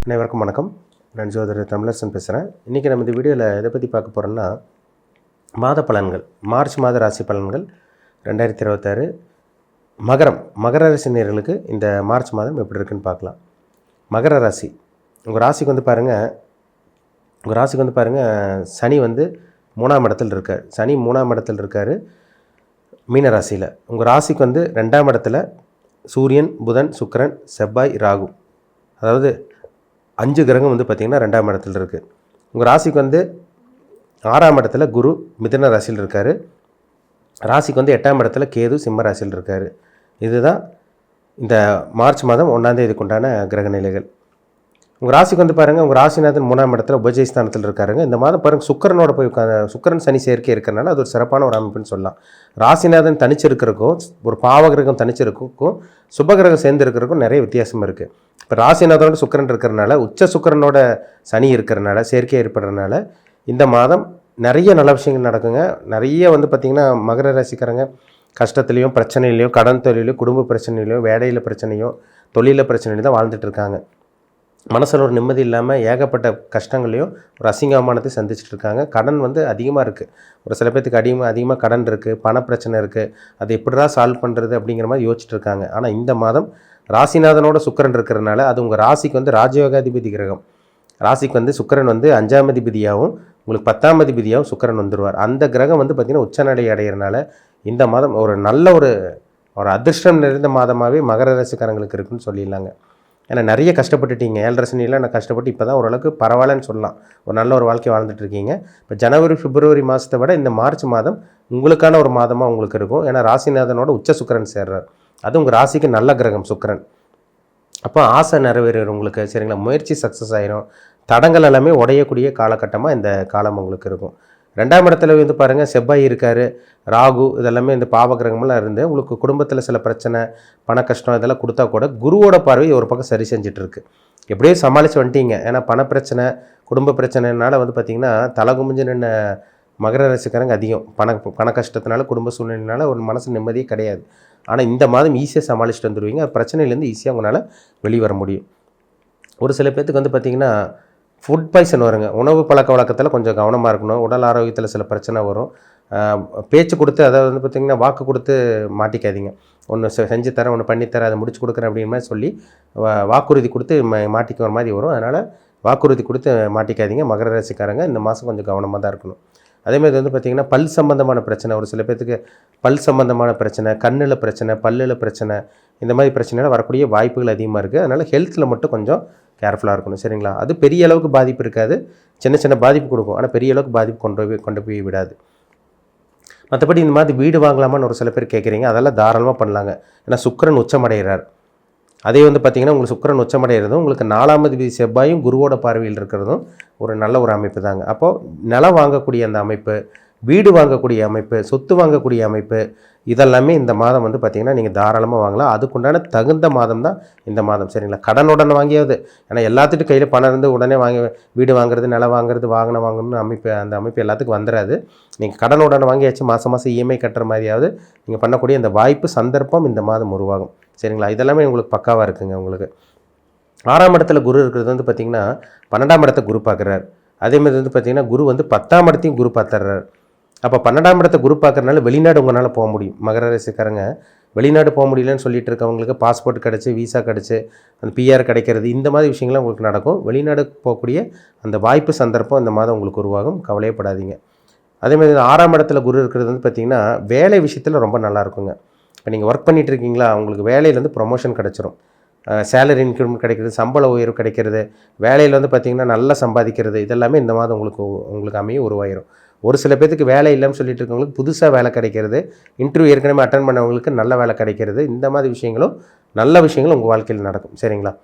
அனைவருக்கும் வணக்கம். நான் ஜோதிடர் தமிழரசன் பேசுகிறேன். இன்றைக்கி நம்ம இந்த வீடியோவில் எதை பற்றி பார்க்க போகிறோம்னா, மாத பலன்கள், மார்ச் மாத ராசி பலன்கள் 2026 மகர ராசி நேயர்களுக்கு இந்த மார்ச் மாதம் எப்படி இருக்குன்னு பார்க்கலாம். மகர ராசி, உங்கள் ராசிக்கு வந்து பாருங்கள், சனி வந்து 3ஆம் இடத்தில் இருக்கார். சனி 3ஆம் இடத்தில் இருக்கார் மீன ராசியில். உங்கள் ராசிக்கு வந்து 2ஆம் இடத்துல சூரியன், புதன், சுக்கிரன், செவ்வாய், ராகு, அதாவது 5 கிரகம் வந்து பார்த்திங்கன்னா 2ஆம் இடத்துல இருக்குது. உங்கள் ராசிக்கு வந்து 6ஆம் இடத்துல குரு மிதுன ராசியில் இருக்கார். ராசிக்கு வந்து 8ஆம் இடத்துல கேது சிம்ம ராசியில் இருக்கார். இதுதான் இந்த மார்ச் மாதம் 1ஆம் தேதிக்கு உண்டான கிரக நிலைகள். உங்கள் ராசிக்கு வந்து பாருங்கள், உங்கள் ராசிநாதன் 3ஆம் இடத்துல உபஜயஸ்தானத்தில் இருக்காருங்க. இந்த மாதம் பாருங்கள், சுக்கரனோட போய் சுக்கரன் சனி சேர்க்கை இருக்கிறனால அது ஒரு சிறப்பான ஒரு அமைப்புன்னு சொல்லலாம். ராசிநாதன் தனிச்சிருக்கிறதுக்கும் ஒரு பாவகிரகம் தனிச்சிருக்கும் சுபகிரகம் சேர்ந்து இருக்கிறதுக்கும் நிறைய வித்தியாசம் இருக்குது. இப்போ ராசிநாதனோட சுக்கரன் இருக்கிறனால, உச்ச சுக்கரனோட சனி இருக்கிறனால, சேர்க்கை ஏற்படுறதுனால இந்த மாதம் நிறைய நல்ல விஷயங்கள் நடக்குங்க. நிறைய வந்து பார்த்திங்கன்னா மகர ராசிக்காரங்க கஷ்டத்துலேயும் பிரச்சனையிலையும், கடன் தொழிலையும், குடும்ப பிரச்சனையிலையும், வேலையில் பிரச்சனையும், தொழிலில் பிரச்சனையிலையும் தான் வாழ்ந்துட்டு இருக்காங்க. மனசில் ஒரு நிம்மதி இல்லாமல் ஏகப்பட்ட கஷ்டங்களையும் ஒரு அசிங்கமானத்தை சந்திச்சுட்டு இருக்காங்க. கடன் வந்து அதிகமாக இருக்குது. ஒரு சில பேர்த்துக்கு அதிகமாக கடன் இருக்குது, பணப்பிரச்சனை இருக்குது. அதை எப்படி தான் சால்வ் பண்ணுறது அப்படிங்கிற மாதிரி யோசிச்சுட்டு இருக்காங்க. ஆனால் இந்த மாதம் ராசிநாதனோட சுக்கரன் இருக்கிறனால, அது உங்கள் ராசிக்கு வந்து ராஜயோகாதிபதி கிரகம். ராசிக்கு வந்து சுக்கரன் வந்து 5ஆம் அதிபதியாகவும் உங்களுக்கு 10ஆம் அதிபதியாகவும் சுக்கரன் வந்துடுவார். அந்த கிரகம் வந்து பார்த்திங்கன்னா உச்சநிலை அடைகிறனால இந்த மாதம் ஒரு நல்ல ஒரு அதிர்ஷ்டம் நிறைந்த மாதமாகவே மகர ராசிக்காரங்களுக்கு இருக்குன்னு சொல்லிடலாங்க. ஏன்னா நிறைய கஷ்டப்பட்டுட்டீங்க. 7.5 சனியில் நான் கஷ்டப்பட்டு இப்போ தான் ஓரளவுக்கு பரவாயில்லன்னு சொல்லலாம். ஒரு நல்ல ஒரு வாழ்க்கை வாழ்ந்துட்டுருக்கீங்க. இப்போ ஜனவரி பிப்ரவரி மாதத்தை விட இந்த மார்ச் மாதம் உங்களுக்கான ஒரு மாதமாக உங்களுக்கு இருக்கும். ஏன்னா ராசிநாதனோட உச்ச சுக்கரன் சேர்றார். அது உங்கள் ராசிக்கு நல்ல கிரகம் சுக்கரன். அப்போ ஆசை நிறைவேறும் உங்களுக்கு, சரிங்களா? முயற்சி சக்ஸஸ் ஆயிரும். தடங்கள் எல்லாமே உடையக்கூடிய காலகட்டமாக இந்த காலம் உங்களுக்கு இருக்கும். 2ஆம் இடத்துல வந்து பாருங்கள், செவ்வாய் இருக்கார், ராகு, இதெல்லாமே இந்த பாவகிரகமெல்லாம் இருந்து உங்களுக்கு குடும்பத்தில் சில பிரச்சனை, பண கஷ்டம் இதெல்லாம் கொடுத்தா கூட குருவோட பார்வை ஒரு பக்கம் சரி செஞ்சிட்ருக்கு. எப்படியோ சமாளித்து வந்துட்டீங்க. ஏன்னா பணப்பிரச்சனை, குடும்ப பிரச்சனைனால வந்து பார்த்திங்கன்னா தலை குமிஞ்சு நின்ன மகர ராசிக்காரங்க அதிகம். பண கஷ்டத்தினால, குடும்ப சூழ்நிலையினால ஒரு மனசு நிம்மதியே கிடையாது. ஆனால் இந்த மாதம் ஈஸியாக சமாளிச்சுட்டு வந்துடுவீங்க. பிரச்சனையிலேருந்து ஈஸியாக உங்களால் வெளிவர முடியும். ஒரு சில பேர்த்துக்கு வந்து பார்த்திங்கன்னா ஃபுட் பாய்சன் வருங்க. உணவு பழக்க வழக்கத்தில் கொஞ்சம் கவனமாக இருக்கணும். உடல் ஆரோக்கியத்தில் சில பிரச்சனை வரும். பேச்சு கொடுத்து, அதாவது வந்து பார்த்திங்கன்னா வாக்கு கொடுத்து மாட்டிக்காதீங்க. ஒன்று செஞ்சு தரேன், ஒன்று பண்ணித்தரேன், அதை முடிச்சு கொடுக்குறேன் அப்படிங்கிற மாதிரி சொல்லி வாக்குறுதி கொடுத்து மாட்டிக்கிற மாதிரி வரும். அதனால் வாக்குறுதி கொடுத்து மாட்டிக்காதீங்க. மகர ராசிக்காரங்க இந்த மாதம் கொஞ்சம் கவனமாக தான் இருக்கணும். அதேமாதிரி வந்து பார்த்திங்கன்னா பல் சம்பந்தமான பிரச்சனை, ஒரு சில பேர்த்துக்கு பல் சம்பந்தமான பிரச்சனை, கண்ணில் பிரச்சனை, பல்லில் பிரச்சனை, இந்த மாதிரி பிரச்சனைலாம் வரக்கூடிய வாய்ப்புகள் அதிகமாக இருக்குது. அதனால் ஹெல்த்தில் மட்டும் கொஞ்சம் கேர்ஃபுல்லாக இருக்கணும், சரிங்களா? அது பெரிய அளவுக்கு பாதிப்பு இருக்காது, சின்ன பாதிப்பு கொடுக்கும். ஆனால் பெரிய அளவுக்கு பாதிப்பு கொண்டு போய் விடாது. மற்றபடி இந்த மாதிரி வீடு வாங்கலாமான்னு ஒரு சில பேர் கேட்குறீங்க. அதெல்லாம் தாராளமாக பண்ணலாங்க. ஏன்னா சுக்கிரன் உச்சமடைகிறார். அதே வந்து பார்த்திங்கன்னா உங்களுக்கு சுக்கிரன் உச்சமடைகிறதும் உங்களுக்கு 4ஆம் அதிபதி செவ்வாயும் குருவோட பார்வையில் இருக்கிறதும் ஒரு நல்ல ஒரு அமைப்பு தாங்க. அப்போது நிலம் வாங்கக்கூடிய அந்த அமைப்பு, வீடு வாங்கக்கூடிய அமைப்பு, சொத்து வாங்கக்கூடிய அமைப்பு, இதெல்லாமே இந்த மாதம் வந்து பார்த்திங்கன்னா நீங்கள் தாராளமாக வாங்கலாம். அதுக்குண்டான தகுந்த மாதம் தான் இந்த மாதம், சரிங்களா? கடனுடன் வாங்கியாவது, ஏன்னா எல்லாத்துட்டும் கையில் பணம் இருந்து உடனே வீடு வாங்குறது, நிலம் வாங்குறது, வாகனம் வாங்கணும்னு அந்த அமைப்பு எல்லாத்துக்கும் வந்துடாது. நீங்கள் கடனுடன் வாங்கியாச்சு மாதம் இஎம்ஐ கட்டுற மாதிரியாவது நீங்கள் பண்ணக்கூடிய அந்த வாய்ப்பு, சந்தர்ப்பம் இந்த மாதம் உருவாகும், சரிங்களா? இதெல்லாமே உங்களுக்கு பக்காவாக இருக்குங்க. உங்களுக்கு 6ஆம் இடத்துல குரு இருக்கிறது வந்து பார்த்திங்கன்னா 12ஆம் இடத்தை குரு பார்க்குறாரு. அதேமாதிரி வந்து பார்த்திங்கன்னா குரு வந்து 10ஆம் இடத்தையும் குரு பார்த்துறாரு. அப்போ 12ஆம் இடத்தை குரு பார்க்குறதுனால வெளிநாடு உங்களால் போக முடியும். மகர ராசிக்காரங்க வெளிநாடு போக முடியலன்னு சொல்லிட்டு இருக்கவங்களுக்கு பாஸ்போர்ட் கிடச்சி, விசா கிடச்சி, அந்த பிஆர் கிடைக்கிறது, இந்த மாதிரி விஷயங்கள்லாம் உங்களுக்கு நடக்கும். வெளிநாடு போகக்கூடிய அந்த வாய்ப்பு, சந்தர்ப்பம் இந்த மாதம் உங்களுக்கு உருவாகும். கவலையப்படாதீங்க. அதேமாதிரி 6ஆம் இடத்துல குரு இருக்கிறது வந்து பார்த்திங்கன்னா வேலை விஷயத்தில் ரொம்ப நல்லா இருக்குங்க. இப்போ நீங்கள் ஒர்க் பண்ணிகிட்டு இருக்கீங்களா, உங்களுக்கு வேலையிலேருந்து ப்ரொமோஷன் கிடச்சிரும், சேலரி இன்க்ரிமெண்ட் கிடைக்கிறது, சம்பள உயர்வு கிடைக்கிறது, வேலையில் வந்து பார்த்திங்கன்னா நல்லா சம்பாதிக்கிறது, இதெல்லாமே இந்த மாதம் உங்களுக்கு அமைய உருவாயிரும். ஒரு சில பேருக்கு வேலை இல்லைன்னு சொல்லிட்டு இருக்கவங்களுக்கு புதுசாக வேலை கிடைக்கிறது, இன்டர்வியூ ஏற்கனவே அட்டன் பண்ணவங்களுக்கு நல்ல வேலை கிடைக்கிறது, இந்த மாதிரி விஷயங்களும் நல்ல விஷயங்களும் உங்கள் வாழ்க்கையில் நடக்கும், சரிங்களா?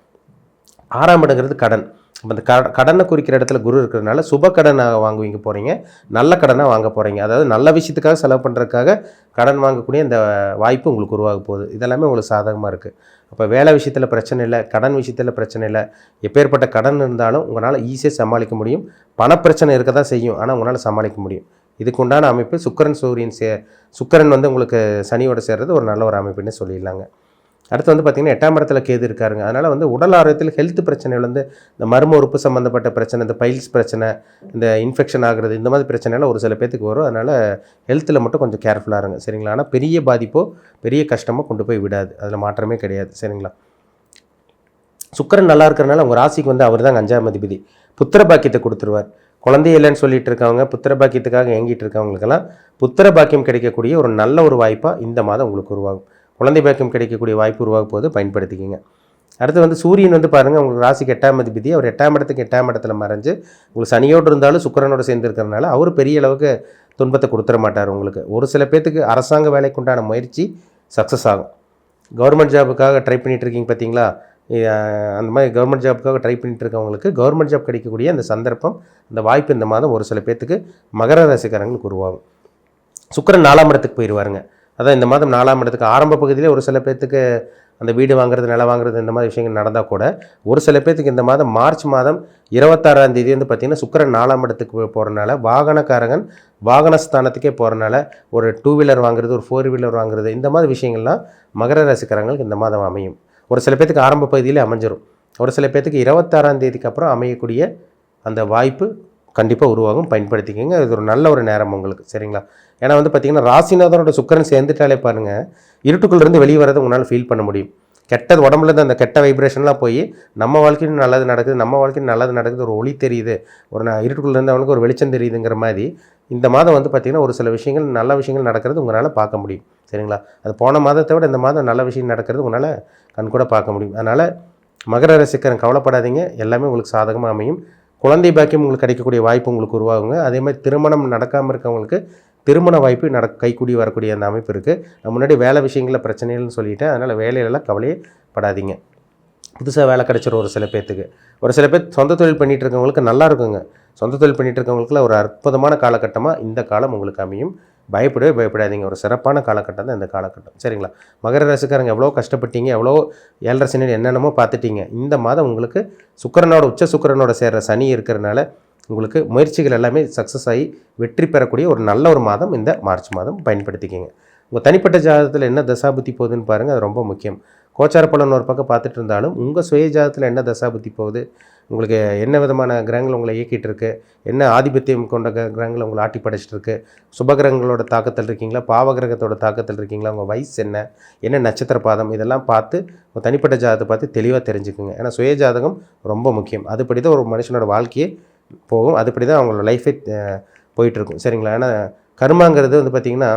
6ஆம் இடங்கிறது கடன். இப்போ அந்த கடனை குறிக்கிற இடத்துல குரு இருக்கிறதுனால சுப கடனாக வாங்குவீங்க போகிறீங்க, நல்ல கடனாக வாங்க போகிறீங்க. அதாவது நல்ல விஷயத்துக்காக செலவு பண்ணுறதுக்காக கடன் வாங்கக்கூடிய இந்த வாய்ப்பு உங்களுக்கு உருவாக போகுது. இதெல்லாமே உங்களுக்கு சாதகமாக இருக்குது. அப்போ வேலை விஷயத்தில் பிரச்சனை இல்லை, கடன் விஷயத்தில் பிரச்சனை இல்லை. எப்பேற்பட்ட கடன் இருந்தாலும் உங்களால் ஈஸியாக சமாளிக்க முடியும். பணப்பிரச்சனை இருக்க தான் செய்யும், ஆனால் உங்களால் சமாளிக்க முடியும். இதுக்கு உண்டான அமைப்பு சுக்கிரன் வந்து உங்களுக்கு சனியோட சேர்றது ஒரு நல்ல ஒரு அமைப்புன்னு சொல்லிடலாங்க. அடுத்து வந்து பார்த்திங்கன்னா 8ஆம் இடத்துல கேது இருக்காருங்க. அதனால் வந்து உடல் ஆரோக்கியத்தில் ஹெல்த் பிரச்சனைகள் வந்து இந்த மர்ம உறுப்பு சம்மந்தப்பட்ட பிரச்சனை, இந்த பைல்ஸ் பிரச்சனை, இந்த இன்ஃபெக்ஷன் ஆகிறது, இந்த மாதிரி பிரச்சனைலாம் ஒரு சில பேத்துக்கு வரும். அதனால் ஹெல்த்தில் மட்டும் கொஞ்சம் கேர்ஃபுல்லாக இருங்க சரிங்களா. ஆனால் பெரிய பாதிப்போ பெரிய கஷ்டமோ கொண்டு போய் விடாது, அதில் மாற்றமே கிடையாது சரிங்களா. சுக்கிரன் நல்லா இருக்கிறனால உங்கள் ராசிக்கு வந்து அவர் தான் 5ஆம் அதிபதி. புத்திர பாக்கியத்தை கொடுத்துருவார். குழந்தை இல்லைன்னு சொல்லிட்டு இருக்கவங்க, புத்திர பாக்கியத்துக்காக ஏங்கிட்டு இருக்கவங்களுக்கெல்லாம் புத்திர பாக்கியம் கிடைக்கக்கூடிய ஒரு நல்ல ஒரு வாய்ப்பாக இந்த மாதம் உங்களுக்கு உருவாகும். குழந்தை பாக்கியம் கிடைக்கக்கூடிய வாய்ப்பு உருவாகும் போது பயன்படுத்திக்கிங்க. அடுத்து வந்து சூரியன் வந்து பாருங்கள் உங்களுக்கு ராசிக்கு 8ஆம் அதிபதி. அவர் 8ஆம் இடத்துக்கு 8ஆம் இடத்துல மறைஞ்சு உங்களுக்கு சனியோடு இருந்தாலும் சுக்கிரனோடு சேர்ந்து இருக்கிறனால அவர் பெரிய அளவுக்கு துன்பத்தை கொடுத்துட மாட்டார் உங்களுக்கு. ஒரு சில பேர்த்துக்கு அரசாங்க வேலைக்கு உண்டான முயற்சி சக்ஸஸ் ஆகும். கவர்மெண்ட் ஜாபுக்காக ட்ரை பண்ணிகிட்டு இருக்கீங்க பார்த்தீங்களா, அந்த மாதிரி கவர்மெண்ட் ஜாப்புக்காக ட்ரை பண்ணிட்டு இருக்கவங்களுக்கு கவர்மெண்ட் ஜாப் கிடைக்கக்கூடிய அந்த சந்தர்ப்பம், அந்த வாய்ப்பு இந்த மாதம் ஒரு சில பேர்த்துக்கு மகர ராசிக்காரங்களுக்கு உருவாகும். சுக்கிரன் 4ஆம் இடத்துக்கு போயிடுவாருங்க. அதான் இந்த மாதம் 4ஆம் இடத்துக்கு ஆரம்ப பகுதியிலே ஒரு சில பேர்த்துக்கு அந்த வீடு வாங்குறது, நிலம் வாங்குறது, இந்த மாதிரி விஷயங்கள் நடந்தால் கூட ஒரு சில பேர்த்துக்கு இந்த மாதம் மார்ச் மாதம் 26ஆம் தேதி வந்து பார்த்திங்கன்னா சுக்கிரன் 4ஆம் இடத்துக்கு போகிறனால வாகனக்காரகன் வாகனஸ்தானத்துக்கே போகிறனால ஒரு 2 வீலர் வாங்குறது, ஒரு 4 வீலர் வாங்குறது, இந்த மாதிரி விஷயங்கள்லாம் மகர ராசிக்காரங்களுக்கு இந்த மாதம் அமையும். ஒரு சில பேர்த்துக்கு ஆரம்ப பகுதியிலே அமைஞ்சிடும். ஒரு சில பேர்த்துக்கு 26ஆம் தேதிக்கு அப்புறம் அமையக்கூடிய அந்த வாய்ப்பு கண்டிப்பாக உருவாகும். பயன்படுத்திக்கோங்க. இது ஒரு நல்ல ஒரு நேரம் உங்களுக்கு சரிங்களா. ஏன்னா வந்து பார்த்திங்கன்னா ராசிநாதனோட சுக்கிரன் சேர்ந்துட்டாலே பாருங்கள், இருட்டுக்குள்ளேருந்து வெளியே வரதை உங்களால் ஃபீல் பண்ண முடியும். கெட்டது உடம்புலேருந்து அந்த கெட்ட வைப்ரேஷன்லாம் போய் நம்ம வாழ்க்கையும் நல்லது நடக்குது, நம்ம வாழ்க்கையும் நல்லது நடக்குது, ஒரு ஒளி தெரியுது, ஒரு இருட்டுக்குள்ளேருந்து அவனுக்கு ஒரு வெளிச்சம் தெரியுதுங்கிற மாதிரி இந்த மாதம் வந்து பார்த்திங்கன்னா ஒரு சில விஷயங்கள் நல்ல விஷயங்கள் நடக்கிறது உங்களால் பார்க்க முடியும் சரிங்களா. அது போன மாதத்தை விட இந்த மாதம் நல்ல விஷயம் நடக்கிறது உங்களால் கண்கூட பார்க்க முடியும். அதனால் மகர ராசிக்காரன் கவலைப்படாதீங்க, எல்லாமே உங்களுக்கு சாதகமாக அமையும். குழந்தை பாக்கியம் உங்களுக்கு கிடைக்கக்கூடிய வாய்ப்பு உங்களுக்கு உருவாகுங்க. அதே மாதிரி திருமணம் நடக்காமல் இருக்கவங்களுக்கு திருமண வாய்ப்பு கைக்கூடி வரக்கூடிய அந்த அமைப்பு இருக்குது. நான் முன்னாடி வேலை விஷயங்களில் பிரச்சனைகள்னு சொல்லிட்டேன். அதனால் வேலையிலலாம் கவலையே படாதீங்க. புதுசாக வேலை கிடைச்சிரும் ஒரு சில பேர்த்துக்கு. ஒரு சில பேர் சொந்த தொழில் பண்ணிகிட்டு இருக்கவங்களுக்கு நல்லா இருக்குங்க. சொந்த தொழில் பண்ணிகிட்டு இருக்கவங்களுக்குலாம் ஒரு அற்புதமான காலகட்டமாக இந்த காலம் உங்களுக்கு அமையும். பயப்படவே பயப்படாதீங்க. ஒரு சிறப்பான காலகட்டம் தான் இந்த காலகட்டம் சரிங்களா. மகர ராசிக்காரங்க எவ்வளோ கஷ்டப்பட்டீங்க, எவ்வளோ 7.5 சனி என்னென்னமோ பார்த்துட்டீங்க. இந்த மாதம் உங்களுக்கு சுக்கிரனோட உச்ச சுக்கிரனோட சேர்ற சனி இருக்கிறனால உங்களுக்கு முயற்சிகள் எல்லாமே சக்ஸஸ் ஆகி வெற்றி பெறக்கூடிய ஒரு நல்ல ஒரு மாதம் இந்த மார்ச் மாதம். பயன்படுத்திக்கிங்க. உங்கள் தனிப்பட்ட ஜாதகத்தில் என்ன தசாபுத்தி போகுதுன்னு பாருங்கள், அது ரொம்ப முக்கியம். கோச்சார பலன் ஒரு பக்கம் பார்த்துட்டு இருந்தாலும் உங்கள் சுய ஜாதகத்தில் என்ன தசாபுத்தி போகுது, உங்களுக்கு என்ன விதமான கிரகங்கள் உங்களை இயக்கிட்டு இருக்கு, என்ன ஆதிபத்தியம் கொண்ட கிரகங்கள் உங்களை ஆட்டி படைச்சிட்டு இருக்கு, சுபகிரகங்களோட தாக்கத்தில் இருக்கீங்களா, பாவகிரகத்தோட தாக்கத்தில் இருக்கீங்களா, உங்கள் வயசு என்ன, என்ன நட்சத்திர பாதம், இதெல்லாம் பார்த்து உங்கள் தனிப்பட்ட ஜாதகத்தை பார்த்து தெளிவாக தெரிஞ்சுக்குங்க. ஏன்னா சுய ஜாதகம் ரொம்ப முக்கியம். அதுபடி தான் ஒரு மனுஷனோட வாழ்க்கையே போகும், அதுபடி தான் அவங்களோட லைஃபே போயிட்டுருக்கும் சரிங்களா. ஏன்னா கர்மாங்கிறது வந்து பார்த்திங்கன்னா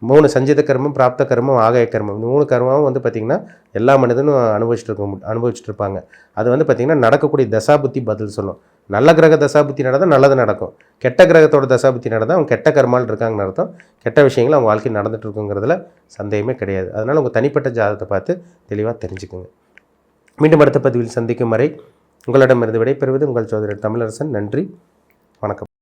3 சஞ்சித கர்மம், பிராப்த கர்மம், ஆகாய கர்மம், 3 கர்மாவும் வந்து பார்த்திங்கன்னா எல்லா மனிதனும் அனுபவிச்சுட்டு இருப்பாங்க. அது வந்து பார்த்திங்கன்னா நடக்கக்கூடிய தசாபுத்தி பதில் சொல்லும். நல்ல கிரக தசாபுத்தி நடந்தால் நல்லது நடக்கும், கெட்ட கிரகத்தோட தசாபுத்தி நடந்தால் அவங்க கெட்ட கர்மால் இருக்காங்கன்னு அர்த்தம். கெட்ட விஷயங்கள் அவங்க வாழ்க்கையில் நடந்துட்டு இருக்குங்கிறதுல சந்தேகமே கிடையாது. அதனால் உங்கள் தனிப்பட்ட ஜாதகத்தை பார்த்து தெளிவாக தெரிஞ்சுக்குங்க. மீண்டும் அடுத்த பதிவில் சந்திக்கும் வரை உங்களிடமிருந்து விடைபெறுவது உங்கள் சோதரர் தமிழரசன். நன்றி, வணக்கம்.